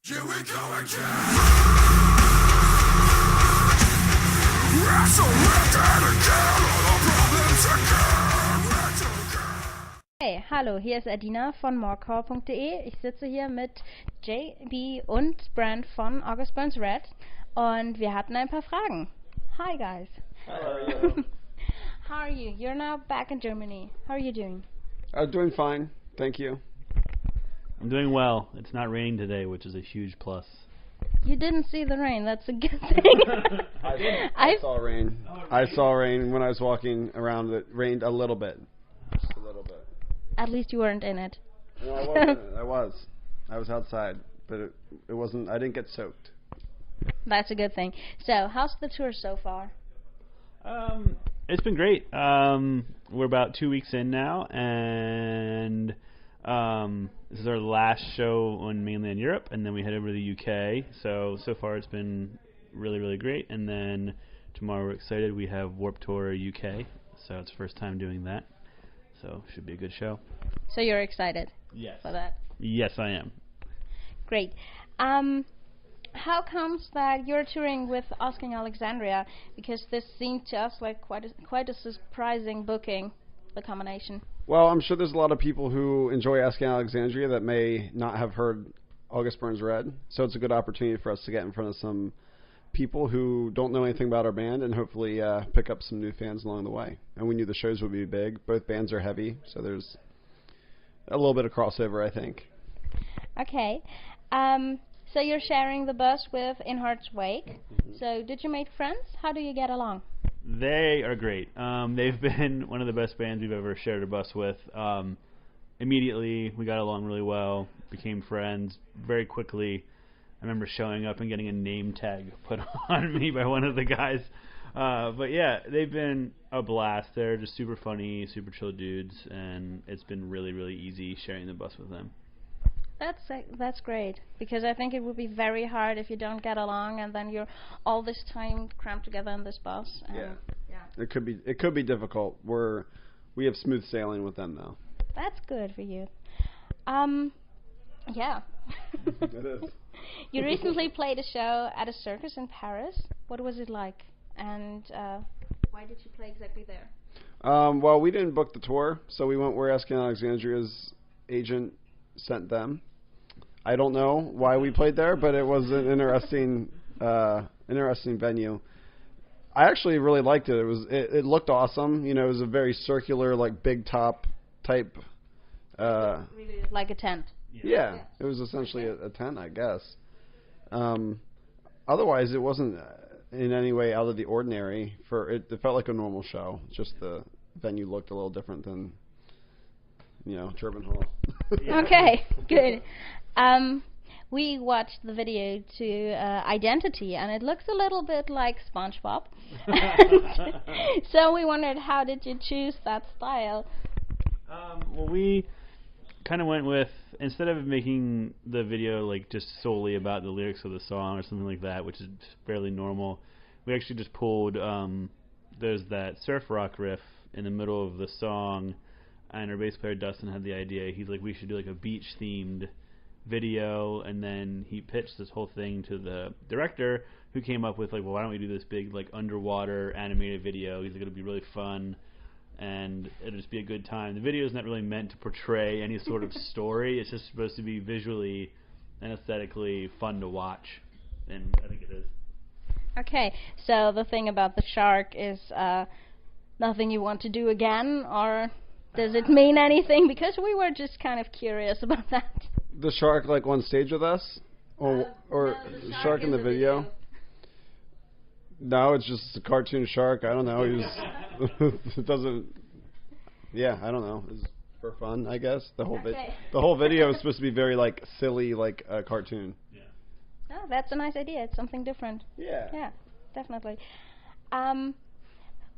Here we go again. Resurrected again, all the problems again. Hey, hallo, hier ist Adina von MoreCore.de. Ich sitze hier mit JB und Brent von August Burns Red und wir hatten ein paar Fragen. Hi guys. Hello. How are you? You're now back in Germany. How are you doing? Doing fine, thank you. I'm doing well. It's not raining today, which is a huge plus. You didn't see the rain. That's a good thing. I saw rain. I saw rain when I was walking around. It rained a little bit. Just a little bit. At least you weren't in it. No, I wasn't. I was outside, but it wasn't. I didn't get soaked. That's a good thing. So, how's the tour so far? It's been great. We're about 2 weeks in now, and this is our last show on mainland Europe, and then we head over to the UK. So far it's been really, really great. And then tomorrow we're excited. We have Warped Tour UK, so it's the first time doing that. So should be a good show. So you're excited? Yes. For that? Yes, I am. Great. How comes that you're touring with Asking Alexandria? Because this seemed to us like quite a surprising booking, the combination. Well, I'm sure there's a lot of people who enjoy Asking Alexandria that may not have heard August Burns Red, so it's a good opportunity for us to get in front of some people who don't know anything about our band and hopefully pick up some new fans along the way. And we knew the shows would be big. Both bands are heavy, so there's a little bit of crossover, I think. Okay. So you're sharing the bus with In Heart's Wake. Mm-hmm. So did you make friends? How do you get along? They are great. They've been one of the best bands we've ever shared a bus with. Immediately, we got along really well, became friends very quickly. I remember showing up and getting a name tag put on me by one of the guys. But yeah, they've been a blast. They're just super funny, super chill dudes, and it's been really, really easy sharing the bus with them. That's great, because I think it would be very hard if you don't get along and then you're all this time cramped together in this bus. Yeah. It could be difficult. We have smooth sailing with them though. That's good for you. Yeah. It is. You recently played a show at a circus in Paris. What was it like? And why did you play exactly there? Well, we didn't book the tour, so we went where Asking Alexandria's agent sent them. I don't know why we played there, but it was an interesting venue. I actually really liked it. It looked awesome. You know, it was a very circular, like big top type. Really like a tent. Yeah, it was essentially a tent, I guess. Otherwise, it wasn't in any way out of the ordinary. It felt like a normal show. Just the venue looked a little different than, Turbine Hall. Okay, good. We watched the video to Identity, and it looks a little bit like SpongeBob. So we wondered, how did you choose that style? Well, we kind of went with, instead of making the video like just solely about the lyrics of the song or something like that, which is fairly normal, we actually just pulled, there's that surf rock riff in the middle of the song, and our bass player Dustin had the idea. He's like, we should do like a beach themed video, and then he pitched this whole thing to the director, who came up with like, well, why don't we do this big like underwater animated video? He's like, it'll be really fun and it'll just be a good time. The video is not really meant to portray any sort of story. It's just supposed to be visually and aesthetically fun to watch, and I think it is. Okay, so the thing about the shark is nothing you want to do again, or does it mean anything? Because we were just kind of curious about that. The shark, like, on stage with us? Or no, the shark in the video? No, it's just a cartoon shark. I don't know. It doesn't... Yeah, I don't know. It's for fun, I guess. The whole video is supposed to be very, like, silly, like a cartoon. Yeah. Oh, that's a nice idea. It's something different. Yeah. Yeah, definitely.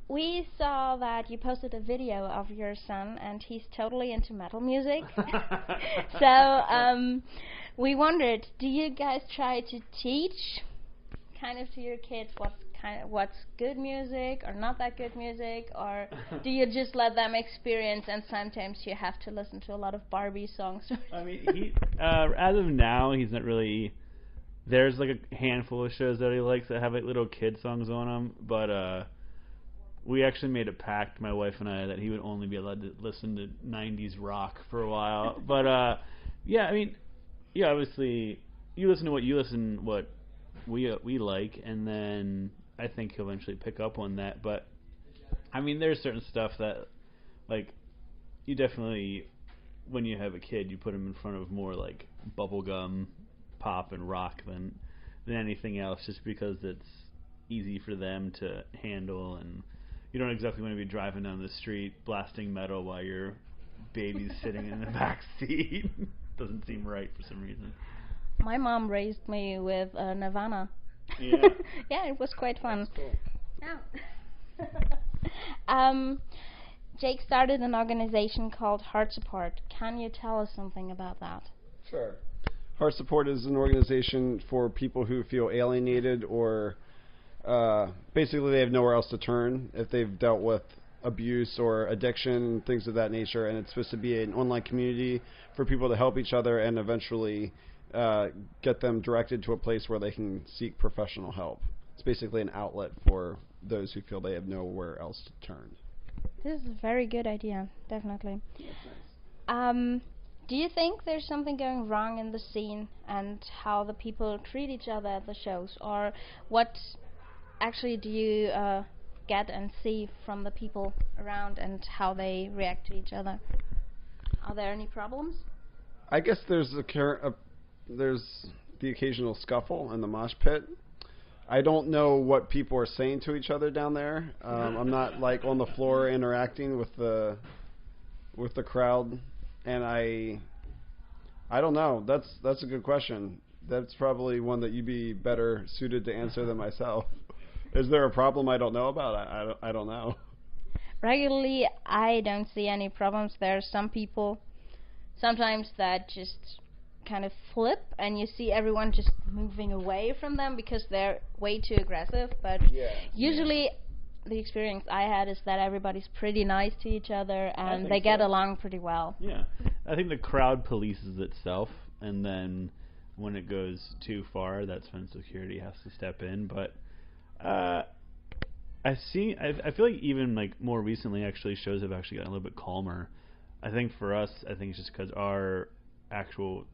We saw that you posted a video of your son, and he's totally into metal music. So we wondered, do you guys try to teach kind of to your kids what's good music or not that good music, or do you just let them experience, and sometimes you have to listen to a lot of Barbie songs? I mean, as of now, he's not really there's like a handful of shows that he likes that have like little kid songs on them, but we actually made a pact, my wife and I, that he would only be allowed to listen to 90s rock for a while. But yeah, I mean, yeah, obviously you listen to what we like, and then I think he'll eventually pick up on that. But I mean, there's certain stuff that, like, you definitely, when you have a kid, you put him in front of more like bubblegum, pop, and rock than anything else, just because it's easy for them to handle, and you don't exactly want to be driving down the street blasting metal while your baby's sitting in the back seat. Doesn't seem right for some reason. My mom raised me with Nirvana. Yeah. Yeah, it was quite fun. Cool. Yeah. Jake started an organization called Heart Support. Can you tell us something about that? Sure. Heart Support is an organization for people who feel alienated or basically they have nowhere else to turn if they've dealt with abuse or addiction, things of that nature, and it's supposed to be an online community for people to help each other and eventually get them directed to a place where they can seek professional help. It's basically an outlet for those who feel they have nowhere else to turn. This is a very good idea, definitely. That's nice. Do you think there's something going wrong in the scene and how the people treat each other at the shows? Or what actually do you get and see from the people around and how they react to each other? Are there any problems? I guess there's there's the occasional scuffle in the mosh pit. I don't know what people are saying to each other down there. I'm not like on the floor interacting with the crowd, and I don't know. That's a good question. That's probably one that you'd be better suited to answer than myself. Is there a problem I don't know about? I don't know. Regularly, I don't see any problems. There are some people sometimes that just kind of flip, and you see everyone just moving away from them because they're way too aggressive. But usually, the experience I had is that everybody's pretty nice to each other, and they get along pretty well. Yeah, I think the crowd polices itself, and then when it goes too far, that's when security has to step in. But I feel like even like more recently, actually, shows have actually gotten a little bit calmer. I think for us, I think it's just because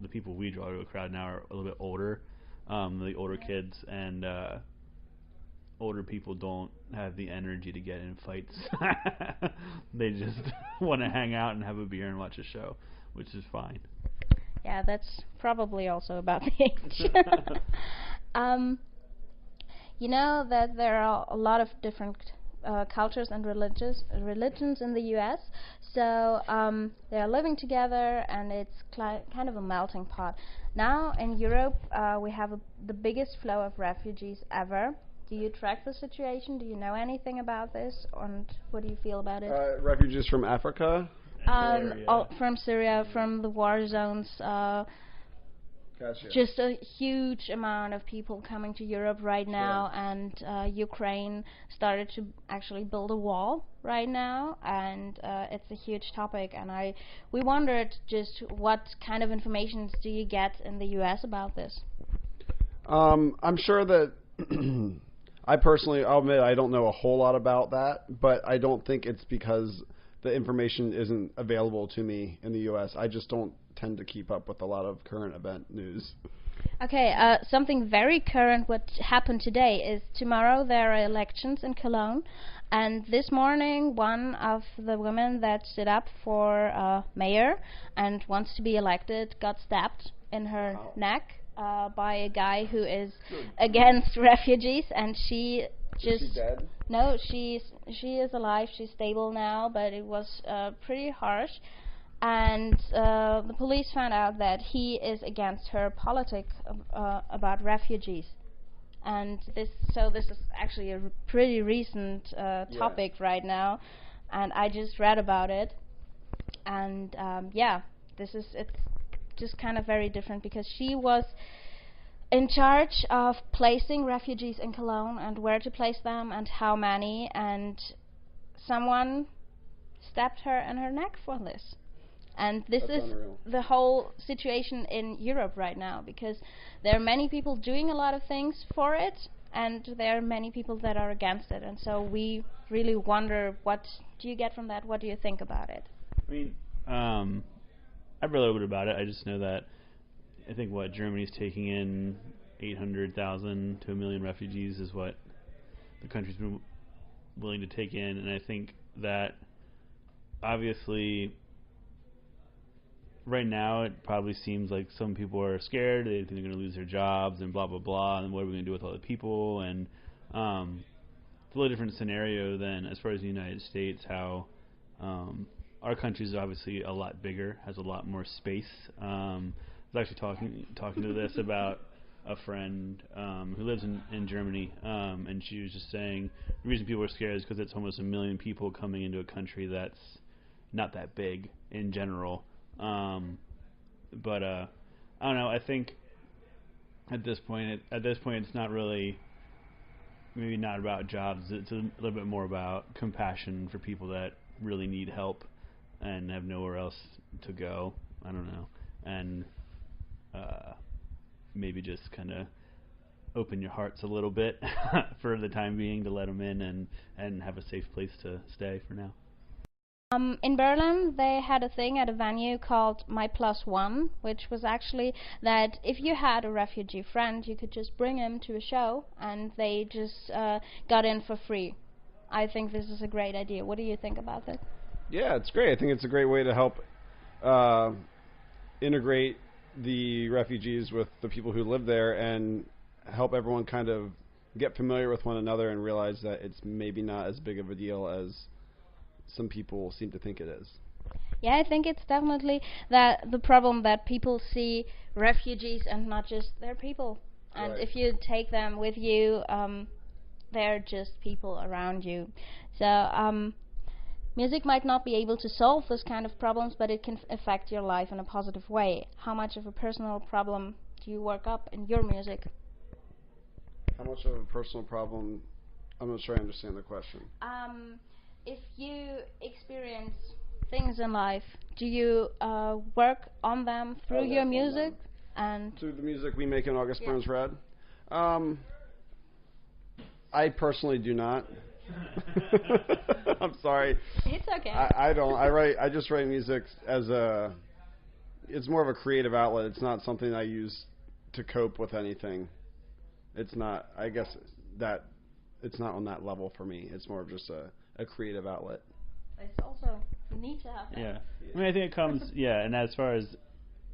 the people we draw to a crowd now are a little bit older, the older kids, and older people don't have the energy to get in fights. They just want to hang out and have a beer and watch a show, which is fine. Yeah, that's probably also about the age. You know that there are a lot of different cultures and religions in the U.S., so they are living together, and it's kind of a melting pot. Now in Europe, we have the biggest flow of refugees ever. Do you track the situation? Do you know anything about this, and what do you feel about it? Refugees from Africa? From Syria, from the war zones. Gotcha. Just a huge amount of people coming to Europe right now, and Ukraine started to actually build a wall right now, and it's a huge topic. And we wondered just what kind of information do you get in the U.S. about this? I'm sure that I'll admit I don't know a whole lot about that, but I don't think it's because the information isn't available to me in the U.S. I just don't tend to keep up with a lot of current event news. Okay, something very current what happened today is tomorrow there are elections in Cologne, and this morning one of the women that stood up for mayor and wants to be elected got stabbed in her neck by a guy who is against refugees, and she just... Is she dead? No, she is alive. She's stable now, but it was pretty harsh. And the police found out that he is against her politic about refugees. And this is actually a pretty recent topic right now, and I just read about it. And it's just kind of very different because she was in charge of placing refugees in Cologne and where to place them and how many, and someone stabbed her in her neck for this. And this That's is unreal. the whole situation in Europe right now, because there are many people doing a lot of things for it, and there are many people that are against it. And so we really wonder, what do you get from that? What do you think about it? I mean, I've read a little bit about it. I just know that I think Germany's taking in 800,000 to 1 million refugees is what the country's been willing to take in, and I think that obviously right now it probably seems like some people are scared. They think they're going to lose their jobs and blah blah blah, and what are we going to do with all the people? And it's a little different scenario than as far as the United States, how our country is obviously a lot bigger, has a lot more space. I was actually talking to this about a friend who lives in Germany, and she was just saying the reason people are scared is because it's almost 1 million people coming into a country that's not that big in general. But I don't know. I think at this point it's not really, maybe not about jobs. It's a little bit more about compassion for people that really need help and have nowhere else to go. I don't know. And maybe just kind of open your hearts a little bit for the time being to let them in and have a safe place to stay for now. In Berlin, they had a thing at a venue called My Plus One, which was actually that if you had a refugee friend, you could just bring him to a show, and they just got in for free. I think this is a great idea. What do you think about that? Yeah, it's great. I think it's a great way to help integrate the refugees with the people who live there and help everyone kind of get familiar with one another and realize that it's maybe not as big of a deal as some people seem to think it is. Yeah, I think it's definitely the problem that people see refugees and not just their people. And Right. if you take them with you, they're just people around you. So music might not be able to solve this kind of problems, but it can affect your life in a positive way. How much of a personal problem do you work up in your music? How much of a personal problem? I'm not sure I understand the question. If you experience things in life, do you work on them through your music? And through the music we make in August Yeah. Burns Red? I personally do not. I'm sorry. it's okay. I don't. I just write music as it's more of a creative outlet. It's not something I use to cope with anything. It's not, I guess that it's not on that level for me. It's more of just a creative outlet. It's also neat to have that. Yeah. I mean, I think it comes, and as far as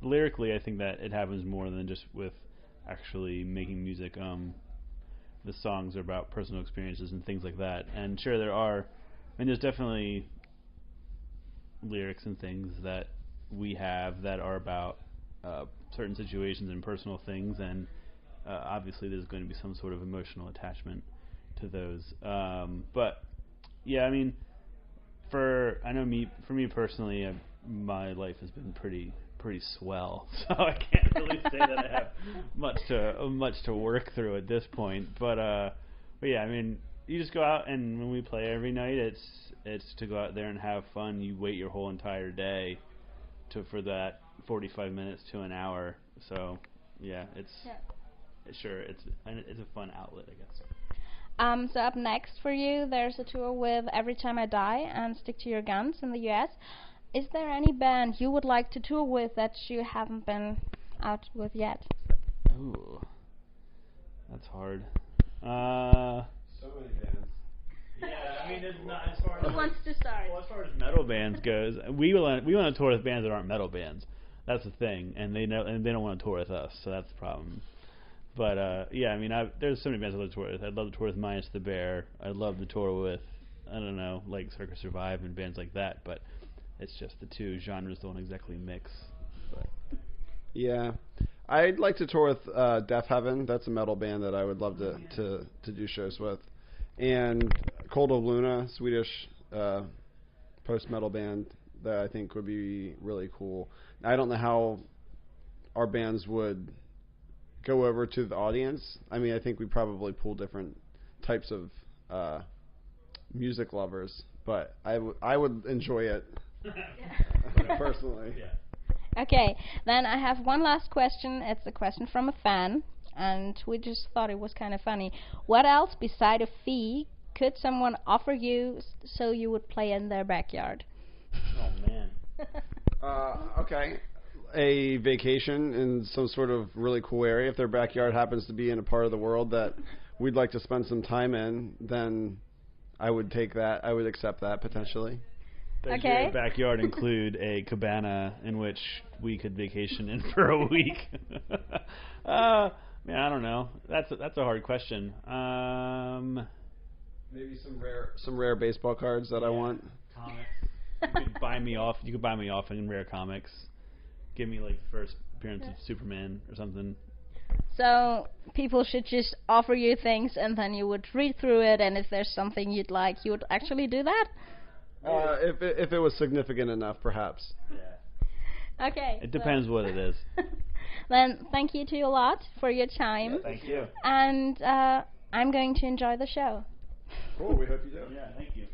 lyrically, I think that it happens more than just with actually making music. The songs are about personal experiences and things like that. And sure, there's definitely lyrics and things that we have that are about certain situations and personal things, and obviously there's going to be some sort of emotional attachment to those. But yeah, I mean, for me personally, my life has been pretty swell, so I can't really say that I have much to work through at this point. But yeah, I mean, you just go out, and when we play every night, it's to go out there and have fun. You wait your whole entire day for that 45 minutes to an hour. So yeah, it's a fun outlet, I guess. So up next for you, there's a tour with Every Time I Die and Stick to Your Guns in the US. Is there any band you would like to tour with that you haven't been out with yet? Ooh, that's hard. So many bands. Yeah, I mean, it's not as far as Who wants to start? Well, as far as metal bands goes, we want to tour with bands that aren't metal bands. That's the thing, and they don't want to tour with us, so that's the problem. But yeah, I mean, there's so many bands I'd love to tour with. I'd love to tour with Minus the Bear. I'd love to tour with, I don't know, like Circus Survive and bands like that. But it's just the two genres don't exactly mix. But. Yeah, I'd like to tour with Death Heaven. That's a metal band that I would love to do shows with, and Cold of Luna, Swedish post-metal band that I think would be really cool. I don't know how our bands would go over to the audience. I mean, I think we probably pull different types of music lovers, but I would enjoy it. personally. Yeah. Okay, then I have one last question. It's a question from a fan, and we just thought it was kind of funny. What else beside a fee could someone offer you so you would play in their backyard? Oh man. Okay. A vacation in some sort of really cool area. If their backyard happens to be in a part of the world that we'd like to spend some time in, then I would take that. I would accept that potentially. Does Okay. your backyard include a cabana in which we could vacation in for a week? Man, I don't know. That's a hard question. Maybe some rare baseball cards that I want. Comics. You could buy me off. You could buy me off in rare comics. Give me like the first appearance of Superman or something. So people should just offer you things, and then you would read through it, and if there's something you'd like, you would actually do that? If it was significant enough, perhaps. Yeah. Okay. It depends what it is. Then thank you to you a lot for your time. Thank you. And I'm going to enjoy the show. Cool. We hope you do. Yeah, thank you.